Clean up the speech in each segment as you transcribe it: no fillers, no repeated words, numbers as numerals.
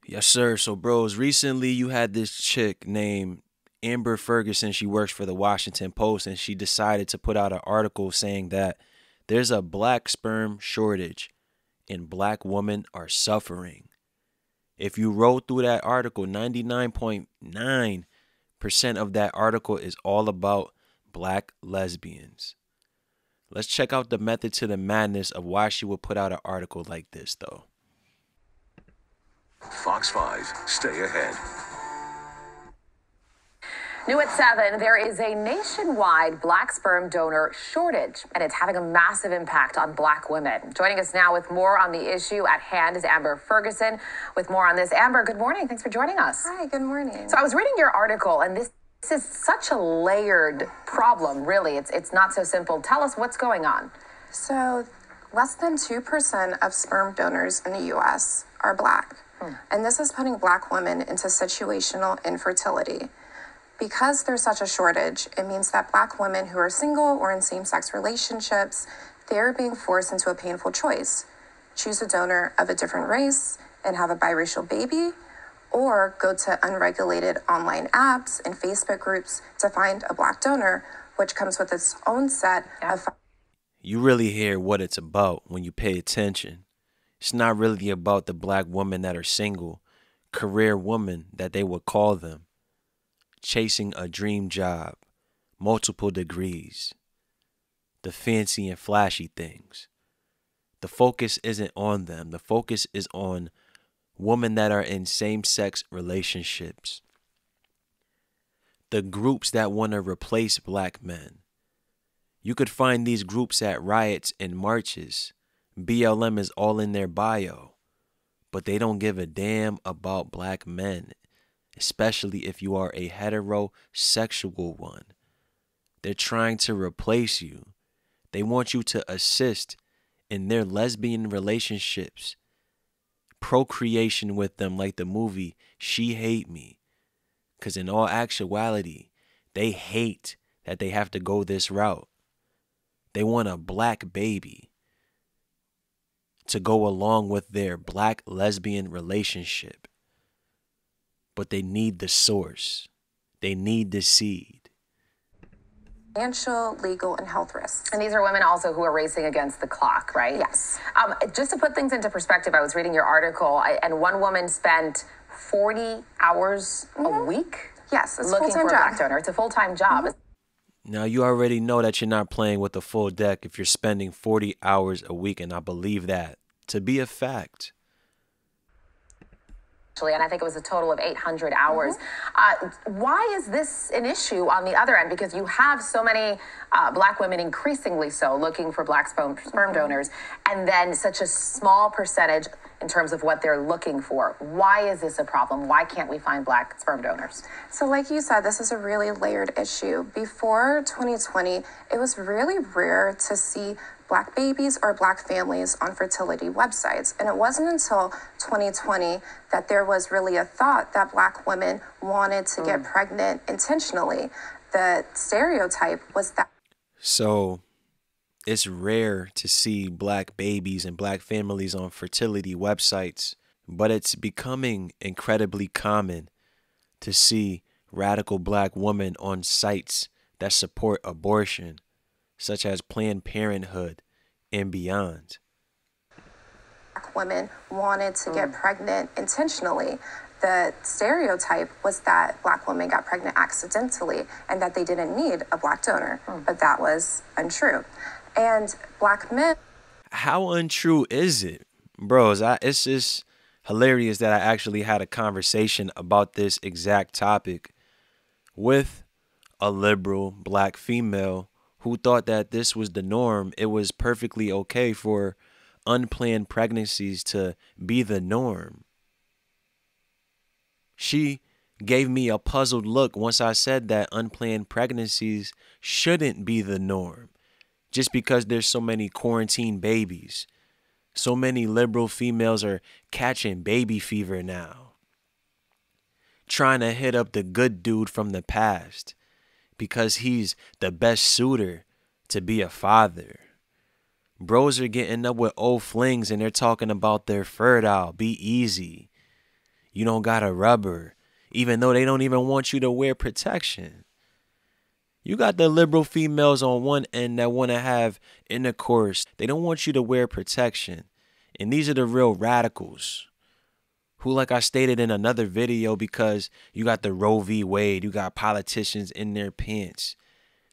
Yes, sir. So, bros, recently you had this chick named Amber Ferguson. She works for the Washington Post, and she decided to put out an article saying that there's a black sperm shortage and black women are suffering. If you roll through that article, 99.9% of that article is all about black lesbians. Let's check out the method to the madness of why she would put out an article like this, though. Fox 5, stay ahead. New at 7, there is a nationwide black sperm donor shortage, and it's having a massive impact on black women. Joining us now with more on the issue at hand is Amber Ferguson. With more on this, Amber, good morning. Thanks for joining us. Hi, good morning. So I was reading your article, and this is such a layered problem, really. It's not so simple. Tell us what's going on. So less than 2% of sperm donors in the U.S. are black. And this is putting black women into situational infertility. Because there's such a shortage, it means that black women who are single or in same-sex relationships, they're being forced into a painful choice. Choose a donor of a different race and have a biracial baby, or go to unregulated online apps and Facebook groups to find a black donor, which comes with its own set of... You really hear what it's about when you pay attention. It's not really about the black women that are single, career women that they would call them, chasing a dream job, multiple degrees, the fancy and flashy things. The focus isn't on them. The focus is on women that are in same-sex relationships. The groups that want to replace black men. You could find these groups at riots and marches. BLM is all in their bio, but they don't give a damn about black men, especially if you are a heterosexual one. They're trying to replace you. They want you to assist in their lesbian relationships, procreation with them like the movie She Hate Me. Because in all actuality, they hate that they have to go this route. They want a black baby to go along with their black lesbian relationship. But they need the source. They need the seed. Financial, legal, and health risks. And these are women also who are racing against the clock, right? Yes. Just to put things into perspective, I was reading your article, and one woman spent 40 hours a week Yes, it's a looking for full-time a job. black donor. It's a full-time job. Now, you already know that you're not playing with the full deck if you're spending 40 hours a week, and I believe that to be a fact. And I think it was a total of 800 hours. Why is this an issue on the other end? Because you have so many black women, increasingly so, looking for black sperm donors, and then such a small percentage in terms of what they're looking for. Why is this a problem? Why can't we find black sperm donors? So like you said, this is a really layered issue. Before 2020, it was really rare to see black babies or black families on fertility websites. And it wasn't until 2020 that there was really a thought that black women wanted to get pregnant intentionally. The stereotype was that. So it's rare to see black babies and black families on fertility websites, but it's becoming incredibly common to see radical black women on sites that support abortion, such as Planned Parenthood and beyond. Black women wanted to get pregnant intentionally. The stereotype was that black women got pregnant accidentally and that they didn't need a black donor, but that was untrue. And black men... How untrue is it? Bros, it's just hilarious that I actually had a conversation about this exact topic with a liberal black female who thought that this was the norm. It was perfectly okay for unplanned pregnancies to be the norm. She gave me a puzzled look once I said that unplanned pregnancies shouldn't be the norm. Just because there's so many quarantine babies. So many liberal females are catching baby fever now. Trying to hit up the good dude from the past because he's the best suitor to be a father. Bros are getting up with old flings and they're talking about they're fertile. Be easy. You don't got a rubber, even though they don't even want you to wear protection. You got the liberal females on one end that want to have intercourse. They don't want you to wear protection. And these are the real radicals who, like I stated in another video, because you got the Roe v. Wade, you got politicians in their pants.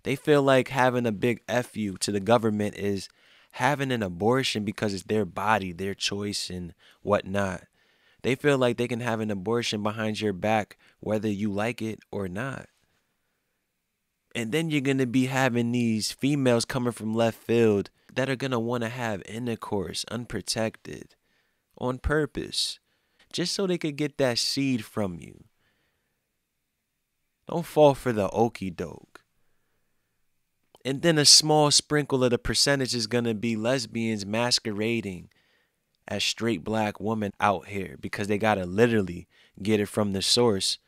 They feel like having a big F you to the government is having an abortion because it's their body, their choice, and whatnot. They feel like they can have an abortion behind your back whether you like it or not. And then you're going to be having these females coming from left field that are going to want to have intercourse unprotected on purpose, just so they could get that seed from you. Don't fall for the okie doke. And then a small sprinkle of the percentage is going to be lesbians masquerading as straight black women out here because they got to literally get it from the source.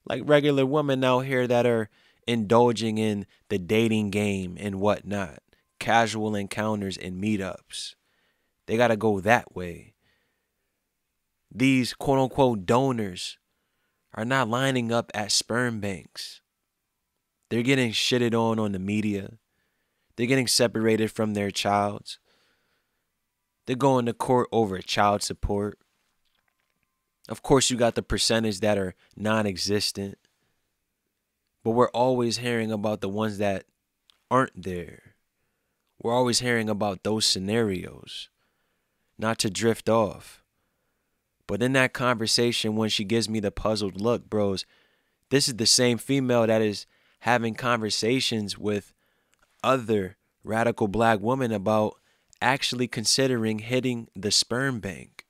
Like regular women out here that are indulging in the dating game and whatnot, casual encounters and meetups. They got to go that way. These quote unquote donors are not lining up at sperm banks. They're getting shitted on the media. They're getting separated from their childs. They're going to court over child support. Of course, you got the percentage that are non-existent. But we're always hearing about the ones that aren't there. We're always hearing about those scenarios. Not to drift off. But in that conversation, when she gives me the puzzled look, bros, this is the same female that is having conversations with other radical black women about actually considering hitting the sperm bank.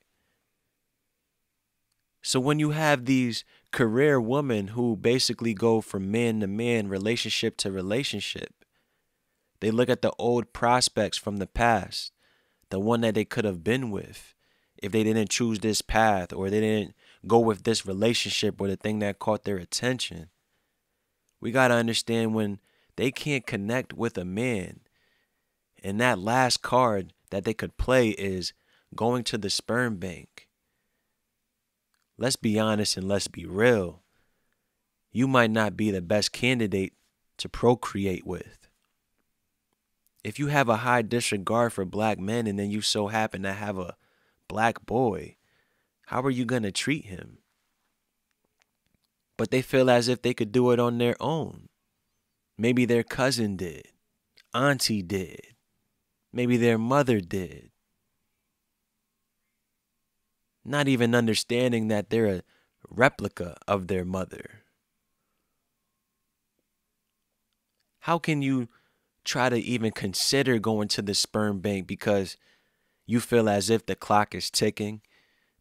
So when you have these career women who basically go from man to man, relationship to relationship, they look at the old prospects from the past, the one that they could have been with if they didn't choose this path or they didn't go with this relationship or the thing that caught their attention. We got to understand when they can't connect with a man, and that last card that they could play is going to the sperm bank. Let's be honest and let's be real. You might not be the best candidate to procreate with. If you have a high disregard for black men and then you so happen to have a black boy, how are you going to treat him? But they feel as if they could do it on their own. Maybe their cousin did. Auntie did. Maybe their mother did. Not even understanding that they're a replica of their mother. How can you try to even consider going to the sperm bank because you feel as if the clock is ticking,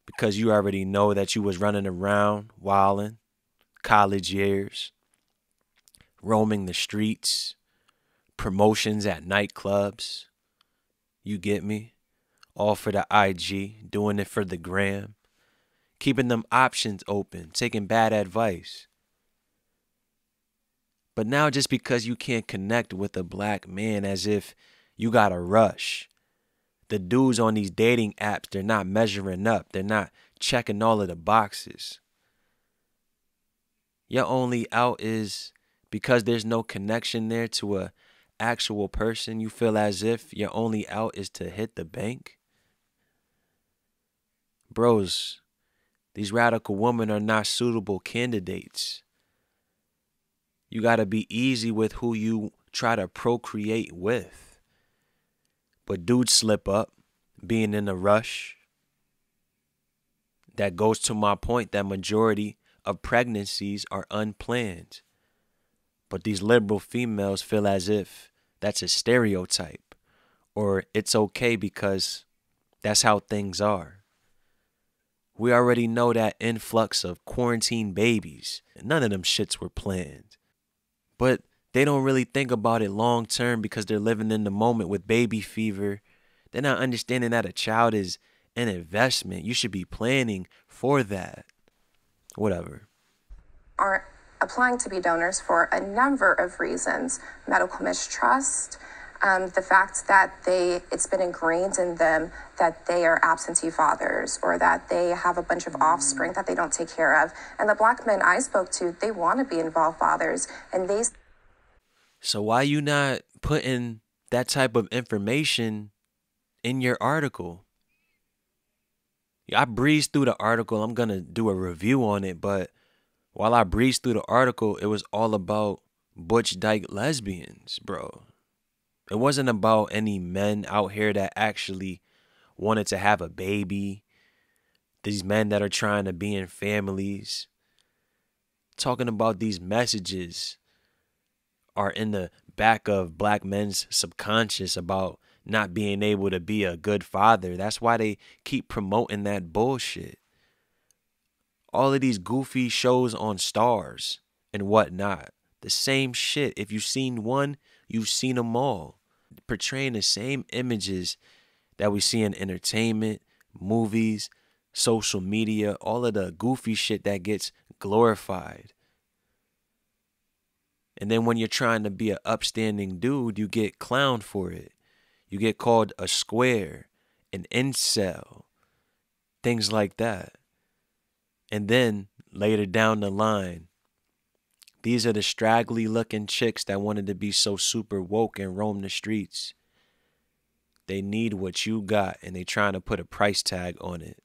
because you already know that you was running around, wilding, college years, roaming the streets, promotions at nightclubs? You get me? All for the IG, doing it for the gram, keeping them options open, taking bad advice. But now just because you can't connect with a black man, as if you got to rush. The dudes on these dating apps, they're not measuring up. They're not checking all of the boxes. Your only out is because there's no connection there to a actual person. You feel as if your only out is to hit the bank. Bros, these radical women are not suitable candidates. You got to be easy with who you try to procreate with. But dudes slip up, being in a rush. That goes to my point that majority of pregnancies are unplanned. But these liberal females feel as if that's a stereotype, or it's okay because that's how things are. We already know that influx of quarantine babies. None of them shits were planned. But they don't really think about it long term because they're living in the moment with baby fever. They're not understanding that a child is an investment. You should be planning for that. Whatever. Are applying to be donors for a number of reasons: medical mistrust, The fact that it's been ingrained in them that they are absentee fathers or that they have a bunch of offspring that they don't take care of. And the black men I spoke to, they want to be involved fathers, and they. So why you not putting that type of information in your article? I breezed through the article. I'm going to do a review on it, but while I breezed through the article, it was all about butch dyke lesbians, bro. It wasn't about any men out here that actually wanted to have a baby. These men that are trying to be in families. Talking about these messages are in the back of black men's subconscious about not being able to be a good father. That's why they keep promoting that bullshit. All of these goofy shows on Stars and whatnot. The same shit. If you've seen one, you've seen them all. Portraying the same images that we see in entertainment, movies, social media, all of the goofy shit that gets glorified. And then when you're trying to be an upstanding dude, you get clowned for it. You get called a square, an incel, things like that. And then later down the line, these are the straggly looking chicks that wanted to be so super woke and roam the streets. They need what you got and they trying to put a price tag on it.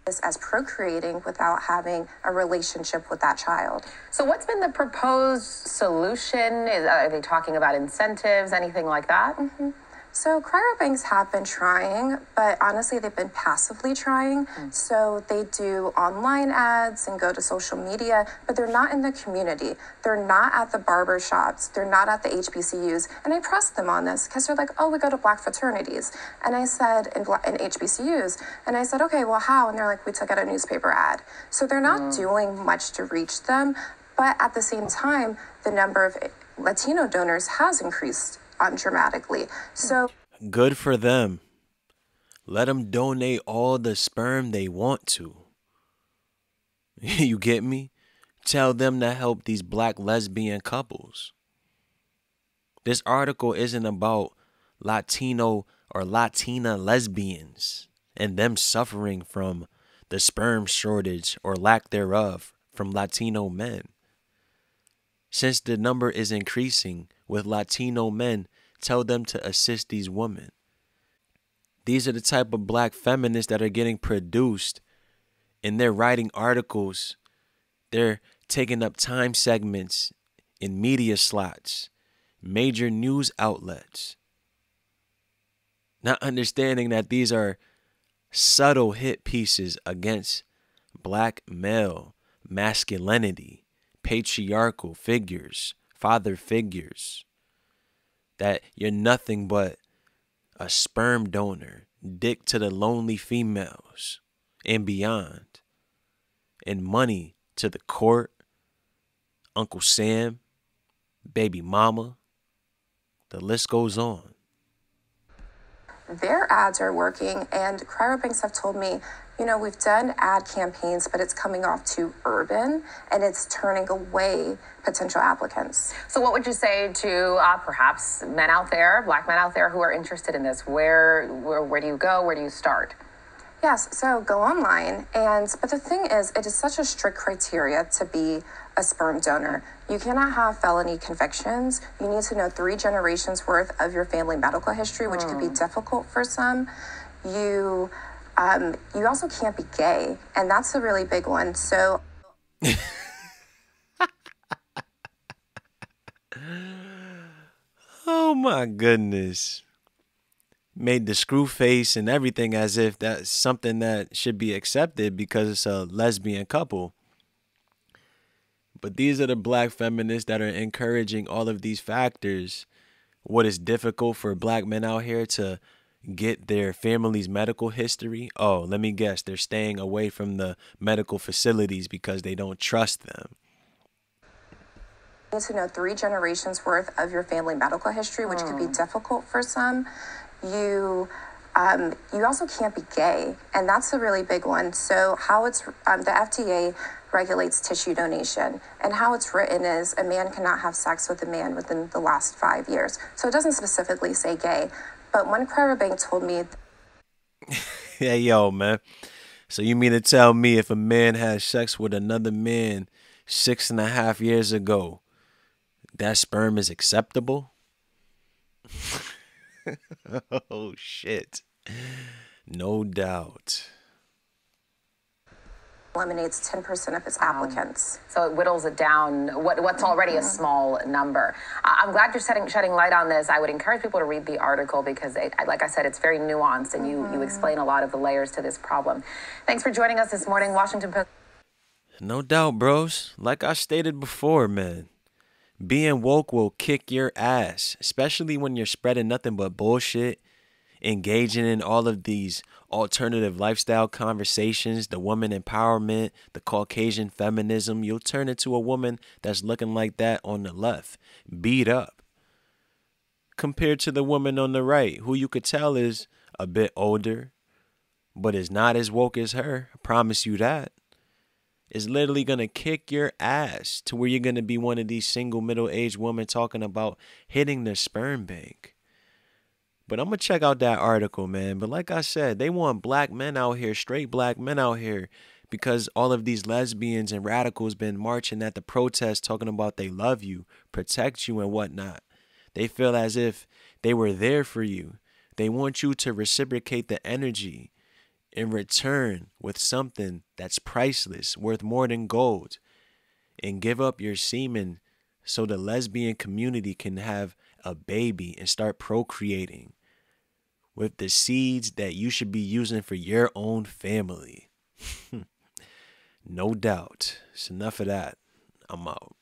As procreating without having a relationship with that child. So what's been the proposed solution? Are they talking about incentives, anything like that? Mm-hmm. So cryobanks have been trying, but honestly, they've been passively trying. So they do online ads and go to social media, but they're not in the community. They're not at the barber shops. They're not at the HBCUs. And I pressed them on this because they're like, oh, we go to black fraternities. And I said, in HBCUs. And I said, okay, well, how? And they're like, we took out a newspaper ad. So they're not doing much to reach them. But at the same time, the number of Latino donors has increased dramatically. So good for them. Let them donate all the sperm they want to. You get me? Tell them to help these black lesbian couples. This article isn't about Latino or Latina lesbians and them suffering from the sperm shortage or lack thereof from Latino men. Since the number is increasing with Latino men, tell them to assist these women. These are the type of black feminists that are getting produced, and they're writing articles. They're taking up time segments in media slots, major news outlets. Not understanding that these are subtle hit pieces against black male masculinity, patriarchal figures, father figures. That you're nothing but a sperm donor, dick to the lonely females and beyond. And money to the court, Uncle Sam, baby mama. The list goes on. Their ads are working, and cryobanks have told me, you know, we've done ad campaigns, but it's coming off too urban and it's turning away potential applicants. So what would you say to perhaps men out there, black men out there who are interested in this? Where do you go? Where do you start? Yes, so go online, but the thing is, it is such a strict criteria to be a sperm donor. You cannot have felony convictions. You need to know 3 generations worth of your family medical history, which could be difficult for some. You also can't be gay, and that's a really big one. So. Oh my goodness. Made the screw face and everything as if that's something that should be accepted because it's a lesbian couple. But these are the black feminists that are encouraging all of these factors. What is difficult for black men out here to get their family's medical history? Oh, let me guess. They're staying away from the medical facilities because they don't trust them. You need to know 3 generations worth of your family medical history, which could be difficult for some. You You also can't be gay, and that's a really big one. So how it's the FDA regulates tissue donation, and how it's written is a man cannot have sex with a man within the last 5 years. So it doesn't specifically say gay, but one cryobank told me. Hey, yo, man. So you mean to tell me if a man has sex with another man 6.5 years ago, that sperm is acceptable? Oh, shit. No doubt. Eliminates 10% of its applicants. So it whittles it down, what's already a small number. I'm glad you're shedding light on this. I would encourage people to read the article because, like I said, it's very nuanced and you explain a lot of the layers to this problem. Thanks for joining us this morning, Washington Post. No doubt, bros. Like I stated before, man, being woke will kick your ass, especially when you're spreading nothing but bullshit, engaging in all of these alternative lifestyle conversations, the woman empowerment, the Caucasian feminism. You'll turn into a woman that's looking like that on the left, beat up, compared to the woman on the right, who you could tell is a bit older, but is not as woke as her. I promise you that. Is literally going to kick your ass to where you're going to be one of these single middle-aged women talking about hitting the sperm bank. But I'm going to check out that article, man. But like I said, they want black men out here, straight black men out here, because all of these lesbians and radicals been marching at the protest talking about they love you, protect you, and whatnot. They feel as if they were there for you. They want you to reciprocate the energy in return with something that's priceless, worth more than gold, and give up your semen so the lesbian community can have a baby and start procreating with the seeds that you should be using for your own family. No doubt. It's enough of that. I'm out.